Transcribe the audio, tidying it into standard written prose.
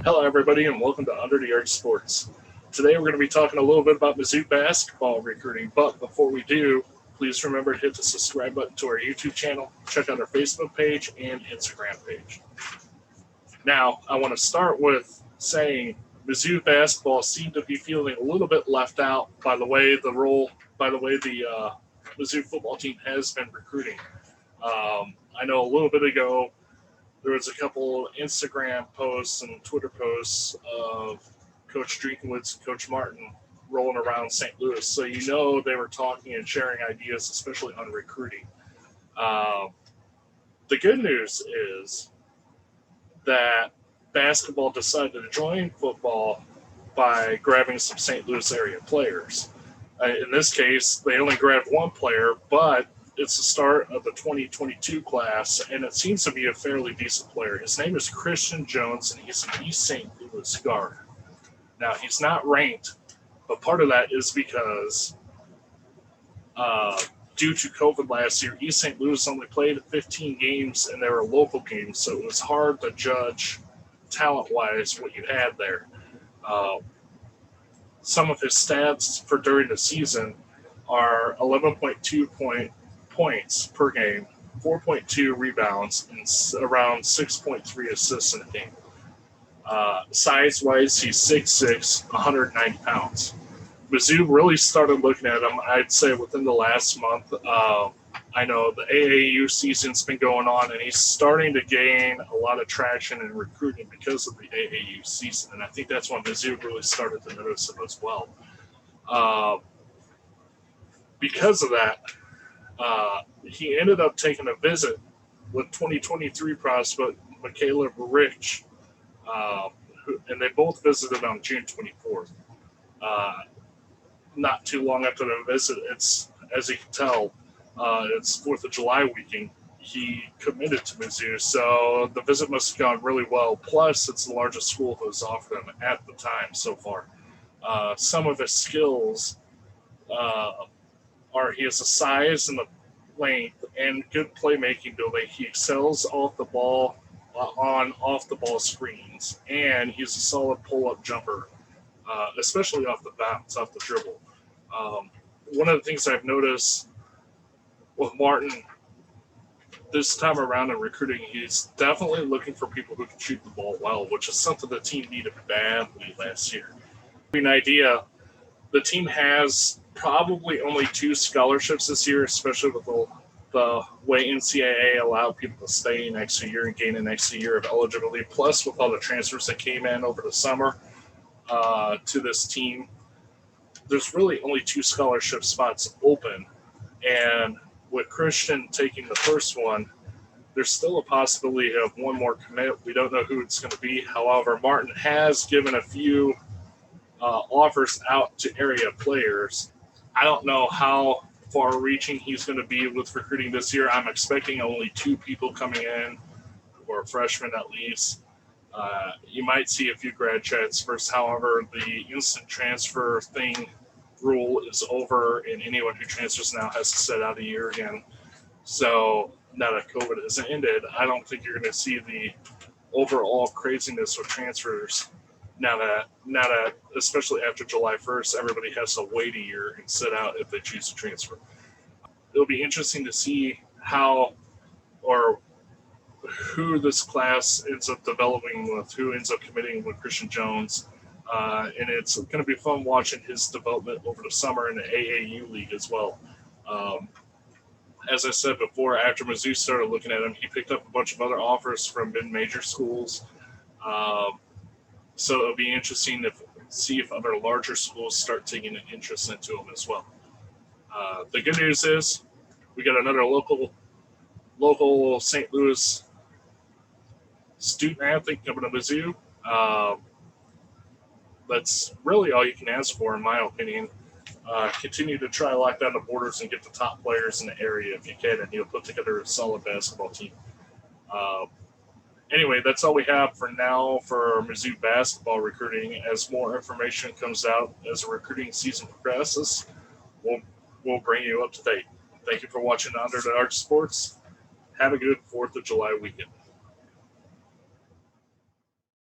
Hello, everybody, and welcome to Under the Arch Sports. Today, we're going to be talking a little bit about Mizzou basketball recruiting. But before we do, please remember to hit the subscribe button to our YouTube channel, check out our Facebook page and Instagram page. Now, I want to start with saying Mizzou basketball seemed to be feeling a little bit left out by the way the Mizzou football team has been recruiting. I know a little bit ago there was a couple Instagram posts and Twitter posts of Coach Drinkwitz and Coach Martin rolling around St. Louis. So you know they were talking and sharing ideas, especially on recruiting. Uh, the good news is that basketball decided to join football by grabbing some St. Louis area players. In this case, they only grabbed one player, but it's the start of the 2022 class, and it seems to be a fairly decent player. His name is Christian Jones, and he's an East St. Louis guard. Now, he's not ranked, but part of that is because due to COVID last year, East St. Louis only played 15 games, and they were local games, so it was hard to judge talent-wise what you had there. Uh, some of his stats for during the season are 11.2 points per game, 4.2 rebounds, and around 6.3 assists in a game. Size-wise, he's 6'6", 190 pounds. Mizzou really started looking at him, I'd say, within the last month. I know the AAU season's been going on, and he's starting to gain a lot of traction in recruiting because of the AAU season, and I think that's when Mizzou really started to notice him as well. Because of that, he ended up taking a visit with 2023 prospect Michaela Rich, and they both visited on June 24th. Not too long after the visit, it's, as you can tell, it's 4th of July weekend. He committed to Mizzou, so the visit must have gone really well. Plus, it's the largest school that has offered him at the time so far. Some of his skills are he has the size and the length and good playmaking ability. He excels off the ball on off the ball screens, and he's a solid pull-up jumper, especially off the bounce, off the dribble. One of the things I've noticed with Martin this time around in recruiting, he's definitely looking for people who can shoot the ball well, which is something the team needed badly last year. An idea, the team has probably only 2 scholarships this year, especially with the way NCAA allowed people to stay an extra year and gain an extra year of eligibility, plus with all the transfers that came in over the summer to this team. There's really only 2 scholarship spots open, and with Christian taking the first one, there's still a possibility of one more commit. We don't know who it's going to be. However, Martin has given a few offers out to area players. I don't know how far-reaching he's going to be with recruiting this year. I'm expecting only 2 people coming in, or freshmen at least. You might see a few grad transfers. However, the instant transfer rule is over, and anyone who transfers now has to sit out a year again. So now that COVID has ended, I don't think you're going to see the overall craziness with transfers. Now that, especially after July 1st, everybody has to wait a year and sit out if they choose to transfer. It'll be interesting to see how or who this class ends up developing with, who ends up committing with Christian Jones. And it's going to be fun watching his development over the summer in the AAU league as well. As I said before, after Mizzou started looking at him, he picked up a bunch of other offers from mid-major schools. So it'll be interesting to see if other larger schools start taking an interest into him as well. The good news is we got another local St. Louis student athlete coming to Mizzou. That's really all you can ask for, in my opinion. Continue to try to lock down the borders and get the top players in the area if you can, and you'll put together a solid basketball team. Anyway, that's all we have for now for Mizzou basketball recruiting. As more information comes out as the recruiting season progresses, we'll bring you up to date. Thank you for watching Under the Arch Sports. Have a good 4th of July weekend.